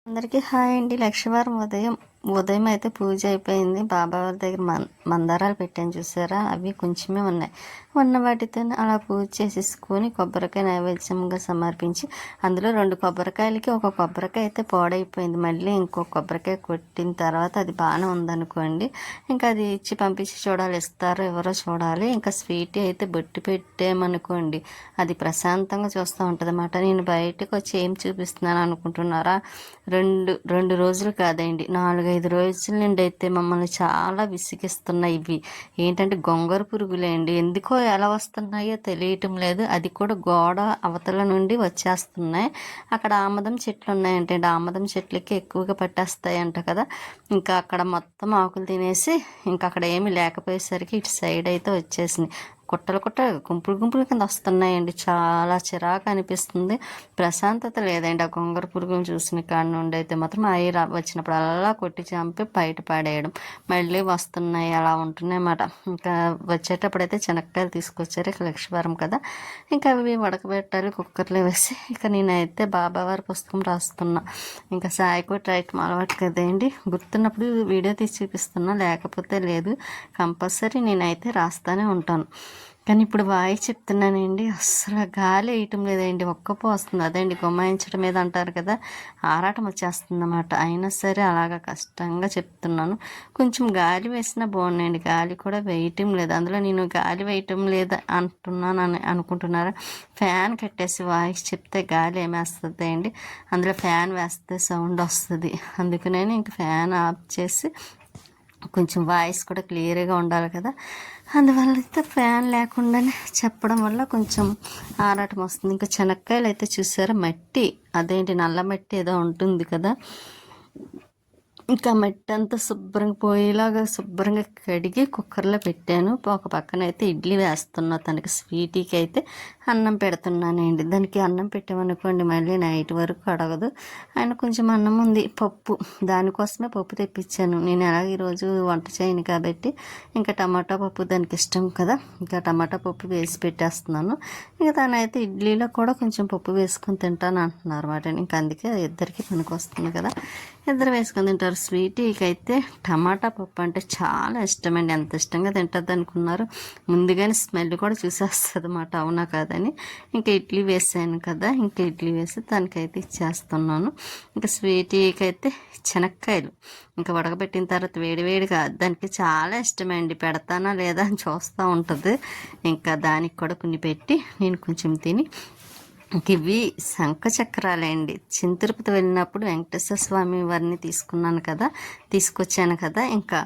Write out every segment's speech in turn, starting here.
అందరికీ హాయ్ అండి. లక్షవారం ఉదయం ఉదయం అయితే పూజ అయిపోయింది. బాబావారి దగ్గర మందారాలు పెట్టాను చూసారా, అవి కొంచెమే ఉన్నాయి. ఉన్న వాటితో అలా పూజ చేసేసుకొని కొబ్బరికాయ నైవేద్యంగా సమర్పించి, అందులో 2 కొబ్బరికాయలకి ఒక కొబ్బరికాయ అయితే పాడైపోయింది. మళ్ళీ ఇంకో కొబ్బరికాయ కొట్టిన తర్వాత అది బాగానే ఉందనుకోండి, ఇంకా అది ఇచ్చి పంపించి చూడాలి, ఇస్తారో ఎవరో చూడాలి. ఇంకా స్వీట్ అయితే బొట్టి పెట్టామనుకోండి, అది ప్రశాంతంగా చూస్తూ ఉంటుంది అన్నమాట. నేను బయటకు వచ్చి ఏం చూపిస్తున్నాను అనుకుంటున్నారా, రెండు రోజులు కాదండి, 4-5 రోజుల నుండి అయితే మమ్మల్ని చాలా విసిగిస్తున్నాయి. ఇవి ఏంటంటే గొంగర పురుగులే అండి. ఎందుకో ఎలా వస్తున్నాయో తెలియటం లేదు. అది కూడా గోడ అవతల నుండి వచ్చేస్తున్నాయి. అక్కడ ఆమదం చెట్లు ఉన్నాయంటే ఆమదం చెట్లకి ఎక్కువగా పట్టేస్తాయంట కదా. ఇంకా అక్కడ మొత్తం ఆకులు తినేసి ఇంకా అక్కడ ఏమీ లేకపోయేసరికి ఇటు సైడ్ అయితే వచ్చేసింది. గుంపులు కింద వస్తున్నాయండి. చాలా చిరాకు అనిపిస్తుంది. ప్రశాంతత లేదండి. ఆ గొంగర పురుగులు చూసిన కాడ నుండి అయితే మాత్రం అవి వచ్చినప్పుడు అలా కొట్టి చంపి బయట పాడేయడం, మళ్ళీ వస్తున్నాయి, అలా ఉంటున్నాయి అన్నమాట. ఇంకా వచ్చేటప్పుడు అయితే శనక్కాయలు తీసుకొచ్చారు. ఇక లక్షవారం కదా, ఇంకా అవి ఉడకబెట్టాలి కుక్కర్లో వేసి. ఇక నేనైతే బాబావారి పుస్తకం రాస్తున్నా. ఇంకా సాయికు ట్రైట్ అలవాటు కదండి, గుర్తున్నప్పుడు వీడియో తీసి చూపిస్తున్నా, లేకపోతే లేదు. కంపల్సరీ నేనైతే రాస్తూనే ఉంటాను. కానీ ఇప్పుడు వాయి చెప్తున్నానండి, అస్సలు గాలి వేయటం లేదండి, ఒక్కపో వస్తుంది. అదండి గుమ్మాయించడం మీద అంటారు కదా, ఆరాటం వచ్చేస్తుంది అన్నమాట. అయినా సరే అలాగా కష్టంగా చెప్తున్నాను. కొంచెం గాలి వేసినా బాగున్నాయండి, గాలి కూడా వేయటం లేదు. అందులో నేను గాలి వేయటం లేదు అంటున్నాను అనుకుంటున్నారా, ఫ్యాన్ కట్టేసి వాయిస్ చెప్తే గాలి ఏమేస్తుంది అండి, అందులో ఫ్యాన్ వేస్తే సౌండ్ వస్తుంది. అందుకనే ఇంక ఫ్యాన్ ఆఫ్ చేసి కొంచెం వాయిస్ కూడా క్లియర్గా ఉండాలి కదా, అందువల్ల అయితే ఫ్యాన్ లేకుండానే చెప్పడం వల్ల కొంచెం ఆరాటం వస్తుంది. ఇంకా శనక్కాయలు అయితే చూసారా, మట్టి అదేంటి నల్ల మట్టి ఏదో ఉంటుంది కదా, ఇంకా మట్టి అంతా శుభ్రంగా పోయేలాగా శుభ్రంగా కడిగి కుక్కర్లో పెట్టాను. ఒక పక్కన అయితే ఇడ్లీ వేస్తున్నా, తనకి స్వీటీకి అయితే అన్నం పెడుతున్నానండి. దానికి అన్నం పెట్టామనుకోండి మళ్ళీ నైట్ వరకు అడగదు. ఆయన కొంచెం అన్నం ఉంది, పప్పు, దానికోసమే పప్పు తెప్పించాను. నేను ఎలాగ ఈరోజు వంట చేయను కాబట్టి ఇంకా టమాటా పప్పు దానికి ఇష్టం కదా, ఇంకా టమాటా పప్పు వేసి పెట్టేస్తున్నాను. ఇంకా తనైతే ఇడ్లీలో కూడా కొంచెం పప్పు వేసుకొని తింటాను అంటున్నారు అన్నమాట. ఇంకా అందుకే ఇద్దరికి పనికి వస్తుంది కదా, ఇద్దరు వేసుకొని తింటారు. స్వీటీకి అయితే టమాటా పప్పు అంటే చాలా ఇష్టమండి. ఎంత ఇష్టంగా తింటుంది అనుకున్నారు, ముందుగానే స్మెల్ కూడా చూసేస్తుంది అన్నమాట, అవునా కాదని. ఇంకా ఇడ్లీ వేసాను కదా, ఇంకా ఇడ్లీ వేసి దానికైతే ఇచ్చేస్తున్నాను. ఇంకా స్వీటీకి అయితే శనక్కాయలు ఇంకా ఉడకబెట్టిన తర్వాత వేడివేడిగా దానికి చాలా ఇష్టమండి, పెడతానా లేదా అని చూస్తూ ఉంటుంది. ఇంకా దానికి కూడా కొన్ని పెట్టి నేను కొంచెం తిని, ఇవి శంఖ చక్రాలండి. తిరుపతి వెళ్ళినప్పుడు వెంకటేశ్వర స్వామి వారిని తీసుకొచ్చాను కదా, ఇంకా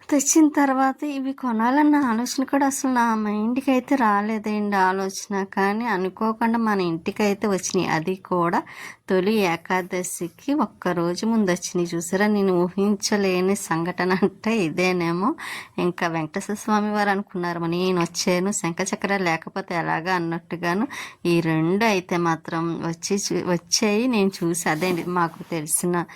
తెచ్చిన తర్వాత ఇవి కొనాలన్న ఆలోచన కూడా అసలు నా మైండ్కి అయితే రాలేదండి ఆలోచన. కానీ అనుకోకుండా మన ఇంటికి అయితే వచ్చినాయి. అది కూడా తొలి ఏకాదశికి ఒక్కరోజు ముందు వచ్చినాయి. చూసారా, నేను ఊహించలేని సంఘటన అంటే ఇదేనేమో. ఇంకా వెంకటేశ్వర స్వామి వారు అనుకున్నారు, నేను వచ్చాను శంఖచక్రాలు లేకపోతే ఎలాగా అన్నట్టుగాను ఈ 2 అయితే మాత్రం వచ్చాయి. నేను చూసి అదేంటి మాకు తెలిసిన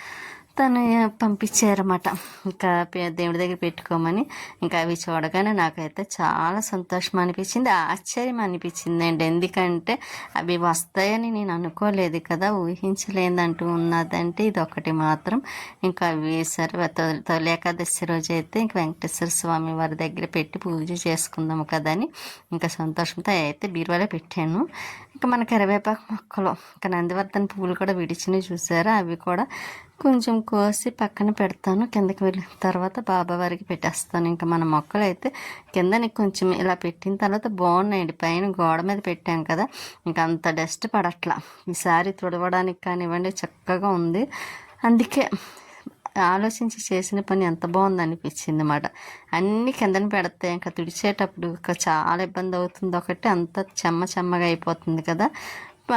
తను పంపించారన్నమాట, ఇంకా దేవుడి దగ్గర పెట్టుకోమని. ఇంకా అవి చూడగానే నాకైతే చాలా సంతోషం అనిపించింది, ఆశ్చర్యం అనిపించింది అండి. ఎందుకంటే అవి వస్తాయని నేను అనుకోలేదు కదా, ఊహించలేదంటూ ఉన్నదంటే ఇది ఒకటి మాత్రం. ఇంకా అవి సరే తొలి ఏకాదశి రోజు అయితే ఇంక వెంకటేశ్వర స్వామి వారి దగ్గర పెట్టి పూజ చేసుకుందాము కదా అని ఇంకా సంతోషంతో అయితే బీరువాలో పెట్టాను. ఇంకా మన కరివేపాకు మొక్కలు, ఇంకా నందివర్ధన పువ్వులు కూడా విడిచినవి చూసారా, అవి కూడా కొంచెం కోసి పక్కన పెడతాను. కిందకి వెళ్ళిన తర్వాత బాబావారికి పెట్టేస్తాను. ఇంకా మన మొక్కలు అయితే కిందని కొంచెం ఇలా పెట్టిన తర్వాత బాగున్నాయండి. పైన గోడ మీద పెట్టాం కదా, ఇంకా అంత డస్ట్ పడట్లా. ఈసారి తుడవడానికి కానివ్వండి చక్కగా ఉంది. అందుకే ఆలోచించి చేసిన పని ఎంత బాగుంది అనిపించింది అన్నమాట. అన్నీ కిందన పెడితే ఇంకా తుడిచేటప్పుడు ఇంకా చాలా ఇబ్బంది అవుతుంది. ఒకటి అంతా చెమ్మగా అయిపోతుంది కదా,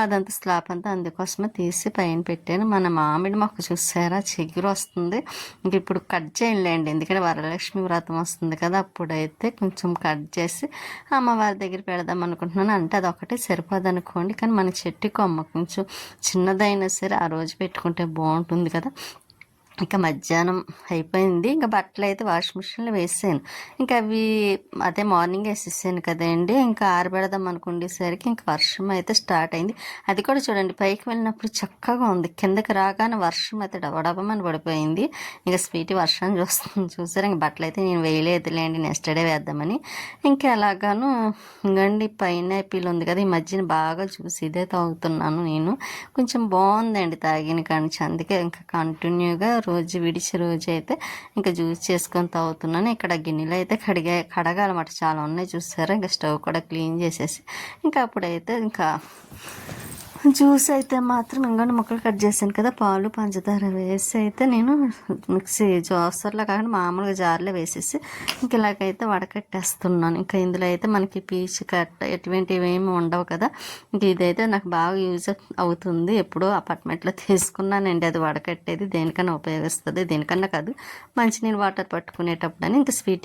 అదంతా స్లాబ్ అంతా, అందుకోసమే తీసి పైన పెట్టాను. మన మామిడి మొక్క చూసారా, చిగురు వస్తుంది. ఇంక ఇప్పుడు కట్ చేయండి, ఎందుకంటే వరలక్ష్మి వ్రతం వస్తుంది కదా, అప్పుడైతే కొంచెం కట్ చేసి అమ్మవారి దగ్గర పెడదాం అనుకుంటున్నాను. అంటే అదొకటి సరిపోదు అనుకోండి, కానీ మన చెట్టు కొమ్మ కొంచెం చిన్నదైనా సరే ఆ రోజు పెట్టుకుంటే బాగుంటుంది కదా. ఇంకా మధ్యాహ్నం అయిపోయింది. ఇంకా బట్టలు అయితే వాషింగ్ మిషన్లో వేసాను. ఇంకా అవి అదే మార్నింగ్ వేసేసాను కదండి. ఇంకా ఆరబెడదాం అనుకునేసరికి ఇంకా వర్షం అయితే స్టార్ట్ అయింది. అది కూడా చూడండి, పైకి వెళ్ళినప్పుడు చక్కగా ఉంది, కిందకి రాగానే వర్షం అయితే డబడబమని పడిపోయింది. ఇంకా స్వీటీ వర్షాన్ని చూసారు. ఇంక బట్టలు అయితే నేను వేయలేదులేండి, నెక్స్ట్ డే వేద్దామని. ఇంకా ఎలాగాను ఇంకండి పైనాపిల్ ఉంది కదా, ఈ మధ్యన బాగా చూసి ఇదే తాగుతున్నాను నేను. కొంచెం బాగుందండి తాగిన కానించి, అందుకే ఇంకా కంటిన్యూగా రోజు విడిచి రోజు అయితే ఇంకా జ్యూస్ చేసుకొని తాగుతున్నాను. ఇక్కడ గిన్నెలు అయితే కడగాలన్నమాట, చాలా ఉన్నాయి చూసారా. ఇంకా స్టవ్ కూడా క్లీన్ చేసేసి ఇంకా అప్పుడైతే ఇంకా జ్యూస్ అయితే మాత్రం ఇంకొన్ని ముక్కలు కట్ చేశాను కదా, పాలు పంచదార వేసి అయితే నేను మిక్సీ జ్యూసర్లో కాకుండా మామూలుగా జార్లో వేసేసి ఇంక ఇలాగైతే వడకట్టేస్తున్నాను. ఇంకా ఇందులో అయితే మనకి పీచు కట్ట ఎటువంటివి ఏమి ఉండవు కదా. ఇంక ఇదైతే నాకు బాగా యూజ్ అవుతుంది. ఎప్పుడో అపార్ట్మెంట్లో తీసుకున్నానండి, అది వడకట్టేది దేనికన్నా ఉపయోగిస్తుంది, దేనికన్నా కాదు మంచినీళ్ళు వాటర్ పట్టుకునేటప్పుడు అని. ఇంకా స్వీట్